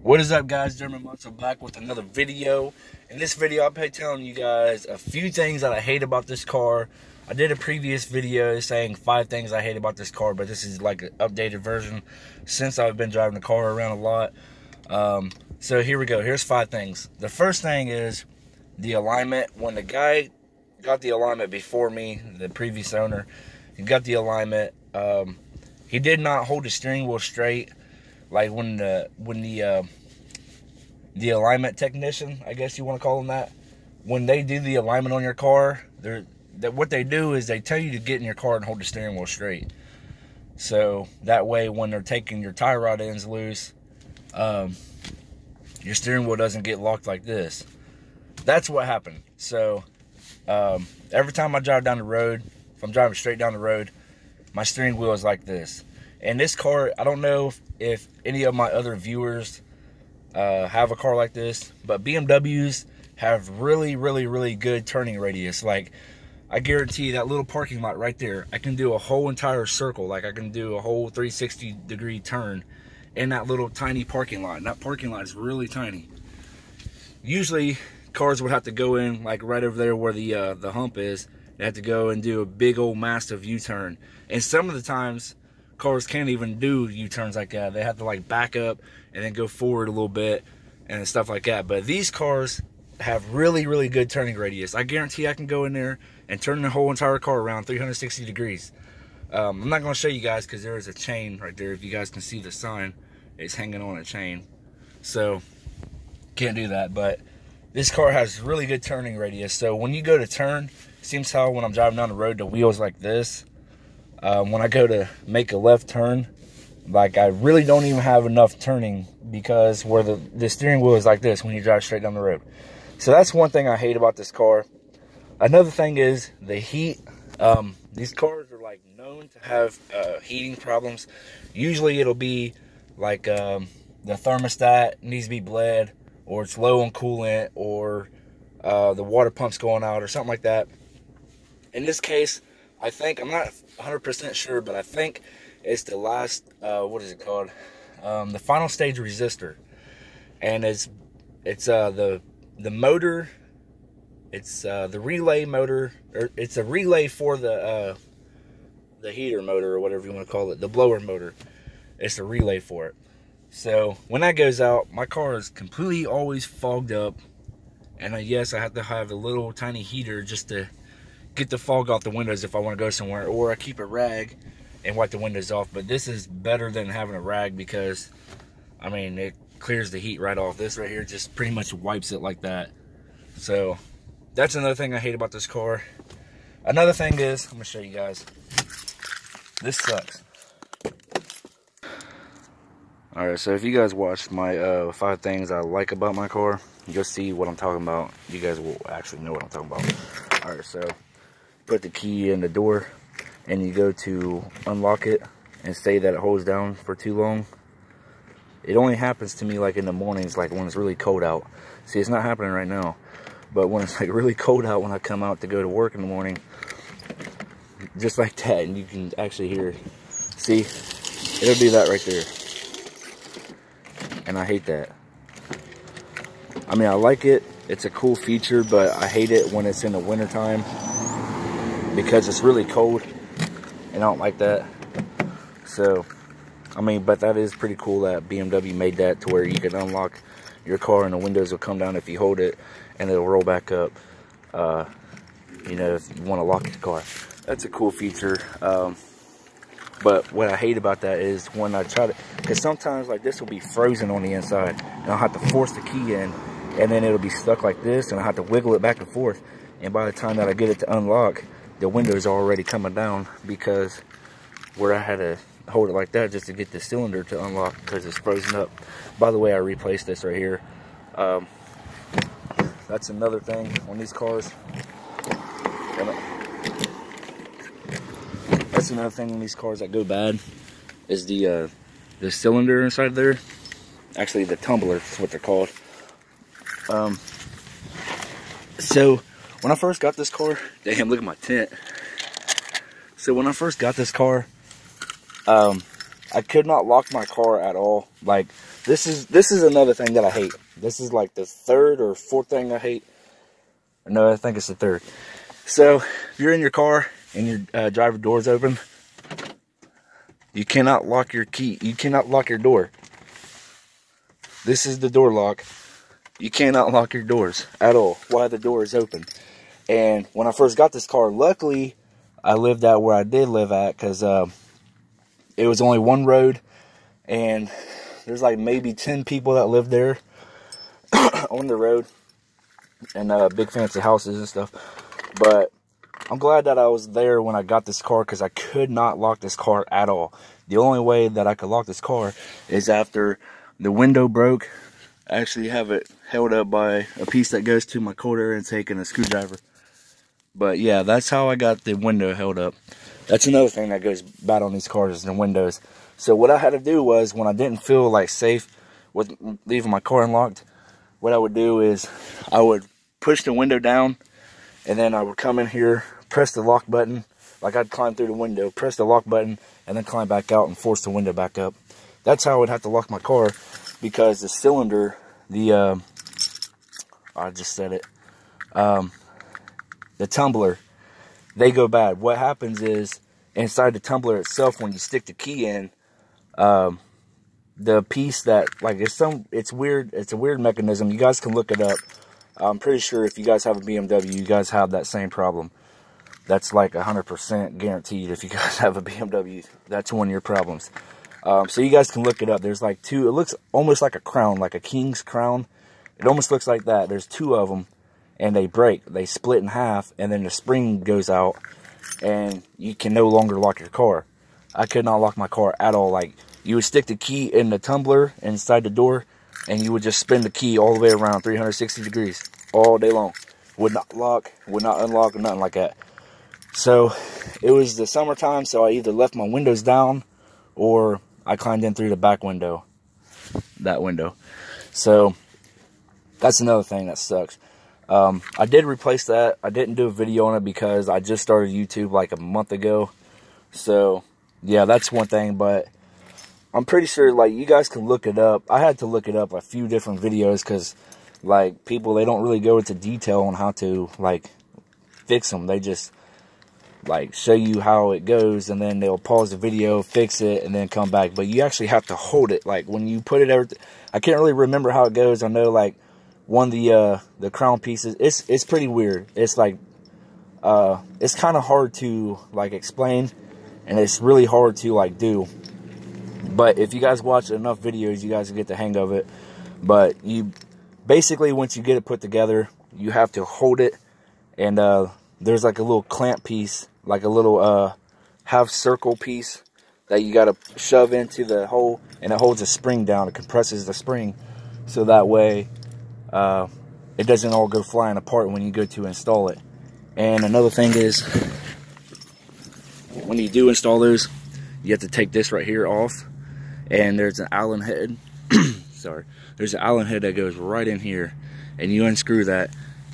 What is up, guys? German Monster back with another video. In this video, I'll be telling you guys a few things that I hate about this car. I did a previous video saying 5 things I hate about this car, but this is like an updated version since I've been driving the car around a lot. So here we go. Here's 5 things. The first thing is the alignment. When the guy got the alignment before me, the previous owner, he got the alignment. He did not hold the steering wheel straight. Like when the alignment technician, I guess you want to call them that, when they do the alignment on your car, what they do is they tell you to get in your car and hold the steering wheel straight. So that way, when they're taking your tie rod ends loose, your steering wheel doesn't get locked like this. That's what happened. So every time I drive down the road, if I'm driving straight down the road, my steering wheel is like this. And this car, I don't know if any of my other viewers have a car like this, but BMWs have really good turning radius. Like, I guarantee that little parking lot right there, I can do a whole entire circle. Like, I can do a whole 360-degree turn in that little tiny parking lot. And that parking lot is really tiny. Usually, cars would have to go in, like right over there where the hump is. They have to go and do a big old massive U-turn. And some of the times, cars can't even do U-turns like that. They have to like back up and then go forward a little bit and stuff like that. But these cars have really good turning radius. I guarantee I can go in there and turn the whole entire car around 360 degrees. I'm not going to show you guys because there is a chain right there. If you guys can see the sign, it's hanging on a chain. So, can't do that. But this car has really good turning radius. So when you go to turn, seems how when I'm driving down the road, the wheel's like this. When I go to make a left turn, like, I really don't even have enough turning because where the steering wheel is like this when you drive straight down the road. So that's one thing I hate about this car. Another thing is the heat. These cars are like known to have heating problems. Usually it'll be like the thermostat needs to be bled, or it's low on coolant, or the water pump's going out or something like that. In this case, I think, I'm not 100% sure, but I think it's the last, what is it called? The final stage resistor. And it's the motor, it's the relay motor, or it's a relay for the heater motor, or whatever you want to call it, the blower motor. It's a relay for it. So when that goes out, my car is completely always fogged up. And yes, I have to have a little tiny heater just to get the fog off the windows if I want to go somewhere, or I keep a rag and wipe the windows off. But this is better than having a rag because, I mean, it clears the heat right off. This right here just pretty much wipes it like that. So that's another thing I hate about this car. Another thing is, I'm gonna show you guys, this sucks. Alright, so if you guys watched my 5 things I like about my car, you'll see what I'm talking about. You guys will actually know what I'm talking about. Alright, so put the key in the door and you go to unlock it and say that it holds down for too long. It only happens to me like in the mornings, like when it's really cold out. See, it's not happening right now, but when it's like really cold out, when I come out to go to work in the morning, just like that, and you can actually hear, see, it'll do that right there. And I hate that. I mean, I like it. It's a cool feature, but I hate it when it's in the wintertime because it's really cold and I don't like that. So, I mean, but that is pretty cool that BMW made that to where you can unlock your car and the windows will come down if you hold it and it'll roll back up, you know, if you want to lock your car. That's a cool feature. But what I hate about that is when I try to, because sometimes like this will be frozen on the inside and I'll have to force the key in and then it'll be stuck like this and I have to wiggle it back and forth. And by the time that I get it to unlock, the windows are already coming down because where I had to hold it like that just to get the cylinder to unlock because it's frozen up. By the way, I replaced this right here. That's another thing on these cars. That's another thing on these cars that go bad is the cylinder inside there. Actually, the tumbler is what they're called. So when I first got this car, damn, look at my tent. So when I first got this car, I could not lock my car at all. Like, this is another thing that I hate. This is like the third or fourth thing I hate. No, I think it's the third. So, if you're in your car and your driver door's open, you cannot lock your key. You cannot lock your door. This is the door lock. You cannot lock your doors at all while the door is open. And when I first got this car, luckily, I lived out where I did live at, because it was only one road, and there's like maybe 10 people that live there on the road, and big fancy houses and stuff. But I'm glad that I was there when I got this car, because I could not lock this car at all. The only way that I could lock this car is after the window broke. I actually have it held up by a piece that goes to my quarter and taking a screwdriver. But yeah, that's how I got the window held up. That's another thing that goes bad on these cars, is the windows. So what I had to do was, when I didn't feel like safe with leaving my car unlocked, what I would do is I would push the window down, and then I would come in here, press the lock button. Like, I'd climb through the window, press the lock button, and then climb back out and force the window back up. That's how I would have to lock my car, because the cylinder, I just said it, the tumbler, they go bad. What happens is, inside the tumbler itself, when you stick the key in, the piece that, like, it's weird, it's a weird mechanism. You guys can look it up. I'm pretty sure if you guys have a BMW, you guys have that same problem. That's like 100% guaranteed. If you guys have a BMW, that's one of your problems. So you guys can look it up. There's like two, it looks almost like a crown, like a king's crown. It almost looks like that. There's two of them, and they break. They split in half, and then the spring goes out, and you can no longer lock your car. I could not lock my car at all. Like, you would stick the key in the tumbler inside the door, and you would just spin the key all the way around 360 degrees all day long. Would not lock, would not unlock, or nothing like that. So, it was the summertime, so I either left my windows down, or I climbed in through the back window. That window. So, that's another thing that sucks. I did replace that. I didn't do a video on it because I just started YouTube like a month ago. So, yeah, that's one thing. But I'm pretty sure, like, you guys can look it up. I had to look it up a few different videos because, like, people, they don't really go into detail on how to, like, fix them. They just, like, show you how it goes, and then they'll pause the video, fix it, and then come back. But you actually have to hold it. Like, when you put it over, I can't really remember how it goes. I know, like, one of the crown pieces, it's pretty weird. It's like, it's kind of hard to, like, explain, and it's really hard to, like, do. But if you guys watch enough videos, you guys will get the hang of it. But you basically, once you get it put together, you have to hold it, and there's like a little clamp piece, like a little half circle piece that you got to shove into the hole, and it holds a spring down. It compresses the spring, so that way it doesn't all go flying apart when you go to install it. And another thing is, when you do install those, you have to take this right here off, and there's an Allen head. Sorry, there's an Allen head that goes right in here, and you unscrew that,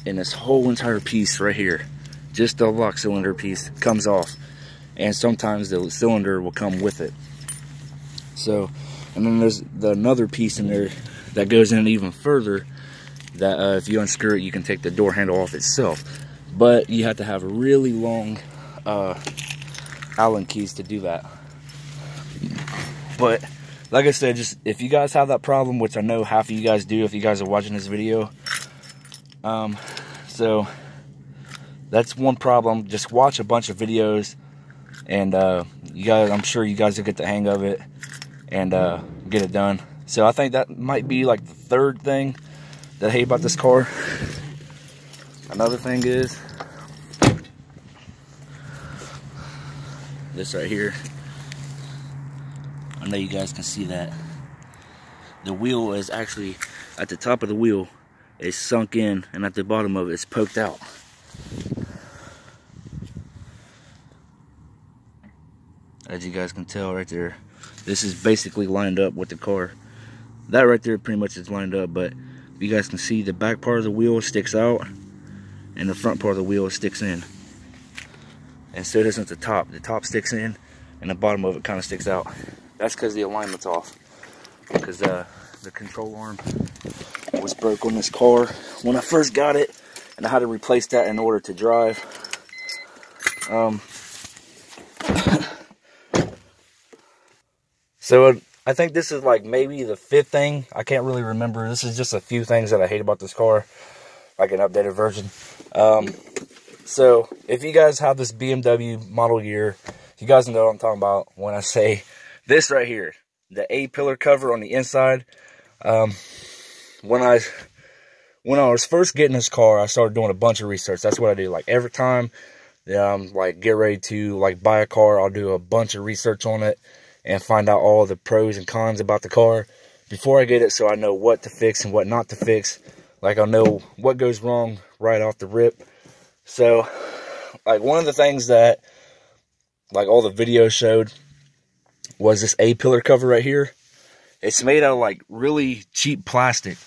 and this whole entire piece right here, just the lock cylinder piece, comes off. And sometimes the cylinder will come with it. So, and then there's another piece in there that goes in even further, that if you unscrew it, you can take the door handle off itself. But you have to have really long Allen keys to do that. But like I said, just if you guys have that problem, which I know half of you guys do if you guys are watching this video, so that's one problem. Just watch a bunch of videos, and you guys, I'm sure you guys will get the hang of it and get it done. So I think that might be like the third thing that I hate about this car. Another thing is this right here. I know you guys can see that. The wheel is actually, at the top of the wheel, is sunk in, and at the bottom of it, it's poked out. As you guys can tell right there, this is basically lined up with the car. That right there pretty much is lined up, but you guys can see the back part of the wheel sticks out, and the front part of the wheel sticks in. And so doesn't the top. The top sticks in, and the bottom of it kind of sticks out. That's because the alignment's off. Because the control arm was broke on this car when I first got it, and I had to replace that in order to drive. So I think this is like maybe the 5th thing. I can't really remember. This is just a few things that I hate about this car, like an updated version. So if you guys have this BMW model year, you guys know what I'm talking about when I say this right here, the A-pillar cover on the inside. When I was first getting this car, I started doing a bunch of research. That's what I do. Like every time like get ready to like buy a car, I'll do a bunch of research on it and find out all the pros and cons about the car before I get it, so I know what to fix and what not to fix. Like I'll know what goes wrong right off the rip. So like one of the things that like all the videos showed was this A-pillar cover right here. It's made out of like really cheap plastic.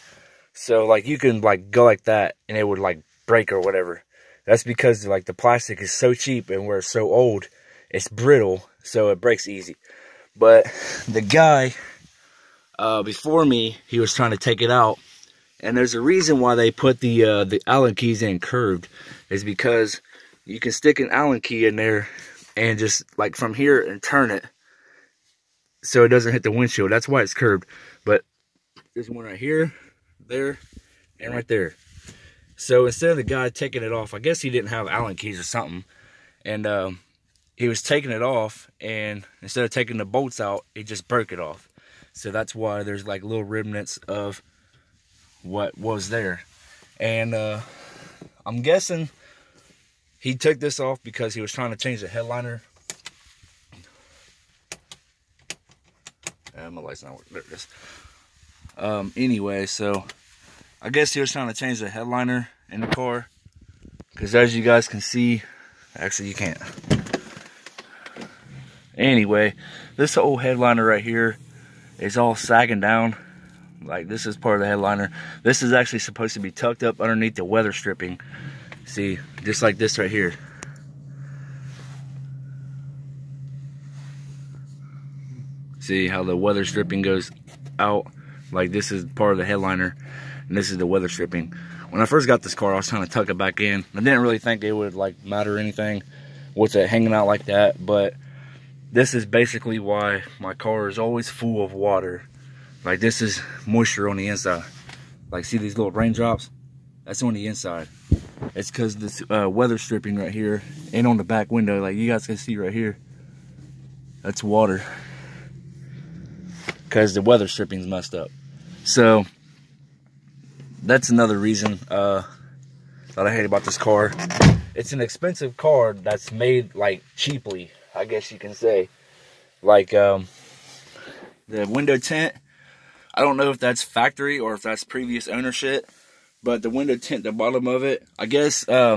So like you can like go like that and it would like break or whatever. That's because like the plastic is so cheap and where it's so old, it's brittle, so it breaks easy. But the guy before me, he was trying to take it out, and there's a reason why they put the Allen keys in curved, is because you can stick an Allen key in there and just like from here and turn it so it doesn't hit the windshield. That's why it's curved. But there's one right here, there, and right there. So instead of the guy taking it off, I guess he didn't have Allen keys or something, and he was taking it off, and instead of taking the bolts out, he just broke it off. So that's why there's like little remnants of what was there. And I'm guessing he took this off because he was trying to change the headliner. My light's not working. There it is. Anyway, so I guess he was trying to change the headliner in the car, because as you guys can see, actually you can't. Anyway, this old headliner right here is all sagging down. Like this is part of the headliner. This is actually supposed to be tucked up underneath the weather stripping. See, just like this right here. See how the weather stripping goes out? Like this is part of the headliner, and this is the weather stripping. When I first got this car, I was trying to tuck it back in. I didn't really think it would like matter anything with it hanging out like that, but this is basically why my car is always full of water. Like this is moisture on the inside. Like see these little raindrops? That's on the inside. It's because this weather stripping right here and on the back window, like you guys can see right here, that's water. Because the weather stripping's messed up. So that's another reason that I hate about this car. It's an expensive car that's made like cheaply, I guess you can say. Like the window tint, I don't know if that's factory or if that's previous ownership, but the window tint, the bottom of it, I guess, I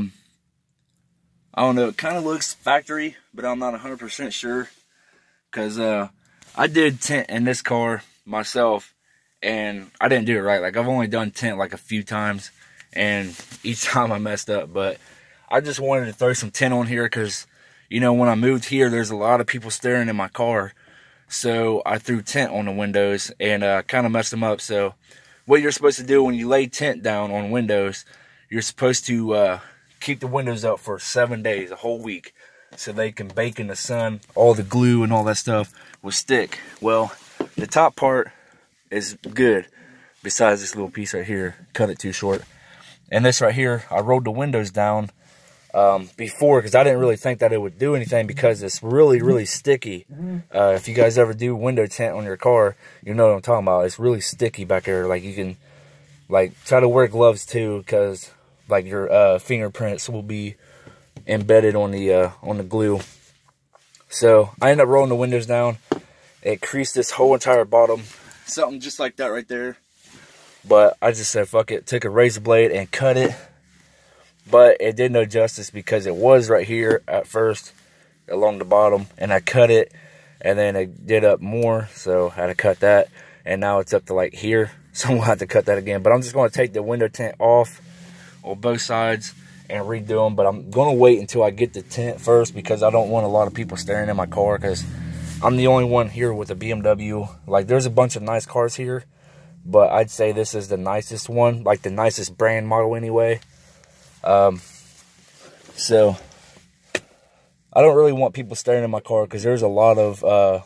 don't know, it kind of looks factory, but I'm not 100% sure, because I did tint in this car myself, and I didn't do it right. Like I've only done tint like a few times, and each time I messed up, but I just wanted to throw some tint on here because, you know, when I moved here, there's a lot of people staring in my car. So I threw tint on the windows and kind of messed them up. So what you're supposed to do when you lay tint down on windows, you're supposed to keep the windows up for 7 days, a whole week, so they can bake in the sun. All the glue and all that stuff will stick. Well, the top part is good, besides this little piece right here. Cut it too short. And this right here, I rolled the windows down before, because I didn't really think that it would do anything, because it's really, really sticky. If you guys ever do window tint on your car, you know what I'm talking about. It's really sticky back there. Like you can, like, try to wear gloves too, because like your fingerprints will be embedded on the glue. So I ended up rolling the windows down. It creased this whole entire bottom, something just like that right there. But I just said fuck it, took a razor blade and cut it. But it did no justice, because it was right here at first along the bottom, and I cut it, and then it did up more, so I had to cut that, and now it's up to like here, so I'm gonna have to cut that again. But I'm just gonna take the window tint off on both sides and redo them. But I'm gonna wait until I get the tint first, because I don't want a lot of people staring in my car, because I'm the only one here with a BMW. Like, there's a bunch of nice cars here, but I'd say this is the nicest one, like the nicest brand model anyway. So I don't really want people staring at my car, because there's a lot of I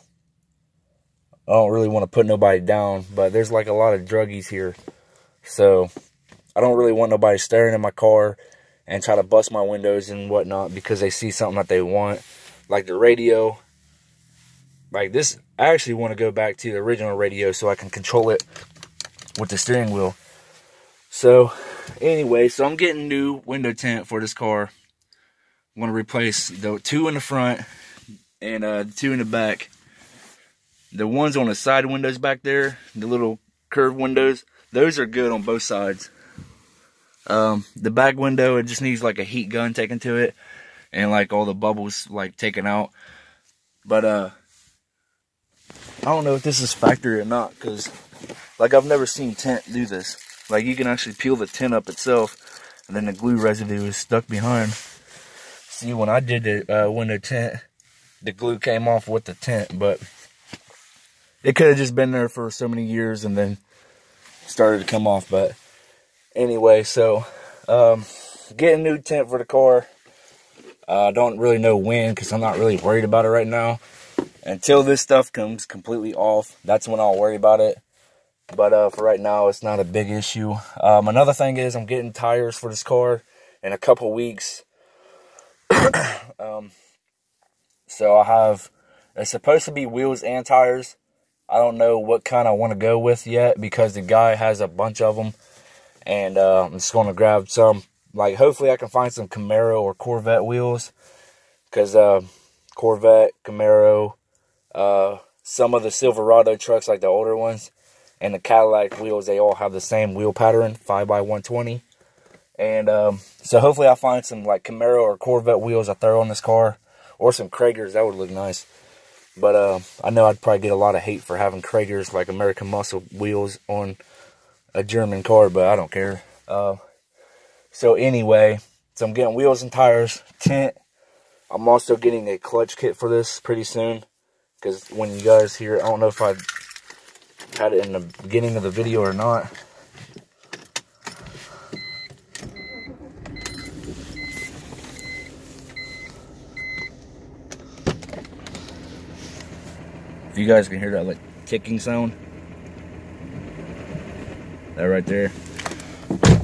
don't really want to put nobody down, but there's like a lot of druggies here. So I don't really want nobody staring at my car and try to bust my windows and whatnot because they see something that they want, like the radio. Like this, I actually want to go back to the original radio so I can control it with the steering wheel. So anyway, so I'm getting new window tint for this car. I'm going to replace the 2 in the front and the 2 in the back. The ones on the side windows back there, the little curved windows, those are good on both sides. The back window, it just needs like a heat gun taken to it and like all the bubbles like taken out. But I don't know if this is factory or not, because like I've never seen tint do this. Like you can actually peel the tint up itself and then the glue residue is stuck behind. See, when I did the window tint, the glue came off with the tint, but it could have just been there for so many years and then started to come off. But anyway, so getting new tint for the car. I don't really know when, because I'm not really worried about it right now. Until this stuff comes completely off, that's when I'll worry about it. But for right now, it's not a big issue. Another thing is I'm getting tires for this car in a couple weeks. So I have, it's supposed to be wheels and tires. I don't know what kind I want to go with yet, because the guy has a bunch of them. And I'm just going to grab some. Like, hopefully I can find some Camaro or Corvette wheels. Because Corvette, Camaro, some of the Silverado trucks, like the older ones, and the Cadillac wheels, they all have the same wheel pattern, 5x120. And so hopefully I'll find some like Camaro or Corvette wheels I throw on this car. Or some Kragers, that would look nice. But I know I'd probably get a lot of hate for having Kragers, like American Muscle wheels, on a German car, but I don't care. So anyway, so I'm getting wheels and tires, tint. I'm also getting a clutch kit for this pretty soon, because when you guys hear, I don't know if I had it in the beginning of the video or not. If you guys can hear that like ticking sound, that right there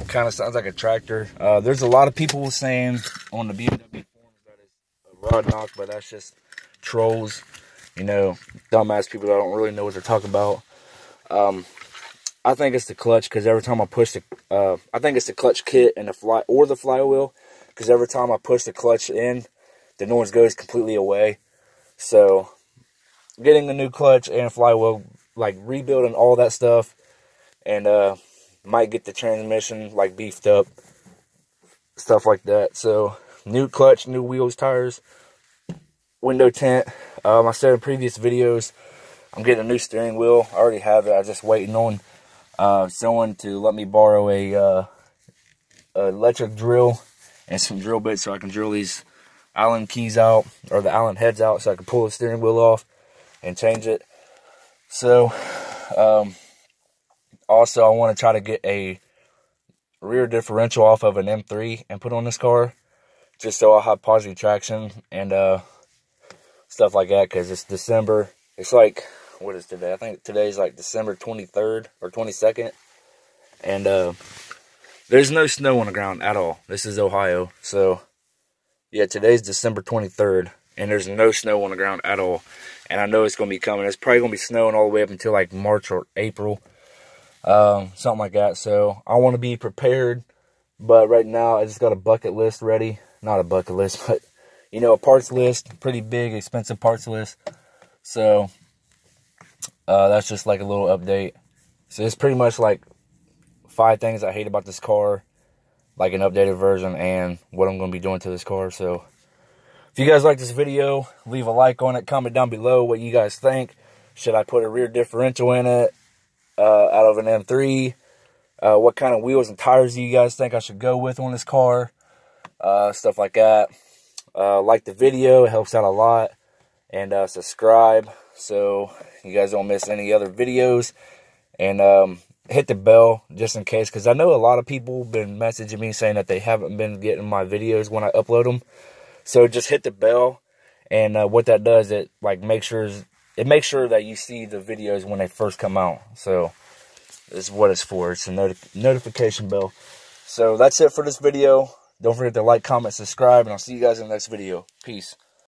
kind of sounds like a tractor. There's a lot of people saying on the BMW forums that it's a rod knock, but that's just trolls, you know, dumbass people that don't really know what they're talking about. I think it's the clutch, because every time I push the, I think it's the clutch kit and the flywheel, because every time I push the clutch in, the noise goes completely away. So getting a new clutch and flywheel, like rebuilding all that stuff, and might get the transmission like beefed up, stuff like that. So new clutch, new wheels, tires, window tint. I said in previous videos, I'm getting a new steering wheel. I already have it. I'm just waiting on someone to let me borrow a electric drill and some drill bits so I can drill these Allen keys out, or the Allen heads out, so I can pull the steering wheel off and change it. So also I want to try to get a rear differential off of an M3 and put on this car, just so I'll have positive traction and stuff like that, because it's December. It's like, what is today? I think today's like December 23rd or 22nd, and there's no snow on the ground at all. This is Ohio, so yeah, today's December 23rd, and there's no snow on the ground at all. And I know it's going to be coming. It's probably going to be snowing all the way up until like March or April. Something like that. So I want to be prepared. But right now I just got a bucket list ready. Not a bucket list, but you know, a parts list. Pretty big, expensive parts list. So that's just like a little update. So it's pretty much like 5 things I hate about this car, like an updated version, and what I'm going to be doing to this car. So if you guys like this video, leave a like on it. Comment down below what you guys think. Should I put a rear differential in it out of an M3? What kind of wheels and tires do you guys think I should go with on this car? Stuff like that. Like the video, it helps out a lot. And subscribe. so you guys don't miss any other videos. And hit the bell just in case, because I know a lot of people have been messaging me saying that they haven't been getting my videos when I upload them. So just hit the bell, and what that does, it like makes sure that you see the videos when they first come out. So this is what it's for. It's a notification bell. So that's it for this video. Don't forget to like, comment, subscribe, and I'll see you guys in the next video. Peace.